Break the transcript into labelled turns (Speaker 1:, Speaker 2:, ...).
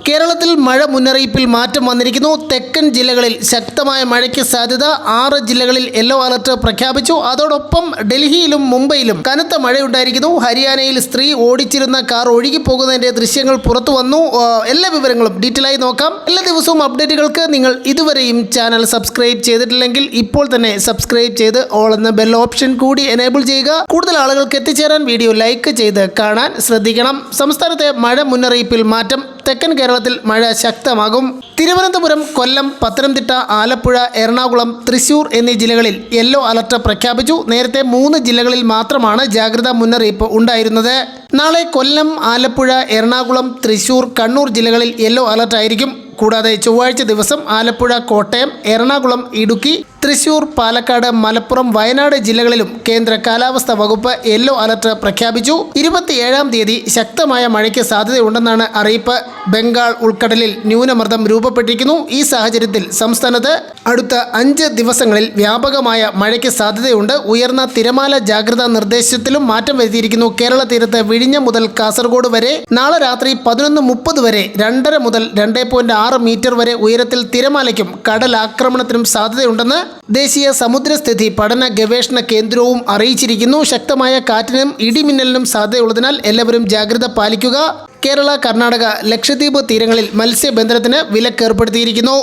Speaker 1: കേരളത്തിൽ മഴ മുന്നറിയിപ്പിൽ മാറ്റം വന്നിരിക്കുന്നു. തെക്കൻ ജില്ലകളിൽ ശക്തമായ മഴയ്ക്ക് സാധ്യത. 6 ജില്ലകളിൽ യെല്ലോ അലർട്ട് പ്രഖ്യാപിച്ചു. അതോടൊപ്പം ഡൽഹിയിലും മുംബൈയിലും കനത്ത മഴയുണ്ടായിരിക്കുന്നു. ഹരിയാനയിൽ സ്ത്രീ ഓടിച്ചിരുന്ന കാർ ഒഴുകിപ്പോകുന്നതിൻ്റെ ദൃശ്യങ്ങൾ പുറത്തു വന്നു. എല്ലാ വിവരങ്ങളും ഡീറ്റെയിൽ ആയി നോക്കാം. എല്ലാ ദിവസവും അപ്ഡേറ്റുകൾക്ക് നിങ്ങൾ ഇതുവരെയും ചാനൽ സബ്സ്ക്രൈബ് ചെയ്തിട്ടില്ലെങ്കിൽ ഇപ്പോൾ തന്നെ സബ്സ്ക്രൈബ് ചെയ്ത് ഓൾ എന്ന ബെൽ ഓപ്ഷൻ കൂടി എനേബിൾ ചെയ്യുക. കൂടുതൽ ആളുകൾക്ക് എത്തിച്ചേരാൻ വീഡിയോ ലൈക്ക് ചെയ്ത് കാണാൻ ശ്രദ്ധിക്കണം. സംസ്ഥാനത്തെ മഴ മുന്നറിയിപ്പിൽ മാറ്റം. തെക്കൻ കേരളത്തിൽ മഴ ശക്തമാകും. തിരുവനന്തപുരം, കൊല്ലം, പത്തനംതിട്ട, ആലപ്പുഴ, എറണാകുളം, തൃശൂർ എന്നീ ജില്ലകളിൽ യെല്ലോ അലർട്ട് പ്രഖ്യാപിച്ചു. നേരത്തെ 3 ജില്ലകളിൽ മാത്രമാണ് ജാഗ്രതാ മുന്നറിയിപ്പ് ഉണ്ടായിരുന്നത്. നാളെ കൊല്ലം, ആലപ്പുഴ, എറണാകുളം, തൃശൂർ, കണ്ണൂർ ജില്ലകളിൽ യെല്ലോ അലർട്ട് ആയിരിക്കും. കൂടാതെ ചൊവ്വാഴ്ച ദിവസം ആലപ്പുഴ, കോട്ടയം, എറണാകുളം, ഇടുക്കി, തൃശൂർ, പാലക്കാട്, മലപ്പുറം, വയനാട് ജില്ലകളിലും കേന്ദ്ര കാലാവസ്ഥാ വകുപ്പ് യെല്ലോ അലർട്ട് പ്രഖ്യാപിച്ചു. 27-ാം തീയതി ശക്തമായ മഴയ്ക്ക് സാധ്യതയുണ്ടെന്നാണ് അറിയിപ്പ്. ബംഗാൾ ഉൾക്കടലിൽ ന്യൂനമർദ്ദം രൂപപ്പെട്ടിരിക്കുന്നു. ഈ സാഹചര്യത്തിൽ സംസ്ഥാനത്ത് അടുത്ത 5 ദിവസങ്ങളിൽ വ്യാപകമായ മഴയ്ക്ക് സാധ്യതയുണ്ട്. ഉയർന്ന തിരമാല ജാഗ്രതാ നിർദ്ദേശത്തിലും മാറ്റം വരുത്തിയിരിക്കുന്നു. കേരള തീരത്ത് വിഴിഞ്ഞം മുതൽ കാസർഗോഡ് വരെ നാളെ രാത്രി 11:30 വരെ 2.5 മുതൽ 2.6 മീറ്റർ വരെ ഉയരത്തിൽ തിരമാലയ്ക്കും കടലാക്രമണത്തിനും സാധ്യതയുണ്ടെന്ന് ദേശീയ സമുദ്രസ്ഥിതി പഠന ഗവേഷണ കേന്ദ്രവും അറിയിച്ചിരിക്കുന്നു. ശക്തമായ കാറ്റിനും ഇടിമിന്നലിനും സാധ്യതയുള്ളതിനാൽ എല്ലാവരും ജാഗ്രത പാലിക്കുക. കേരള, കർണാടക, ലക്ഷദ്വീപ് തീരങ്ങളിൽ മത്സ്യബന്ധനത്തിന് വിലക്കേർപ്പെടുത്തിയിരിക്കുന്നു.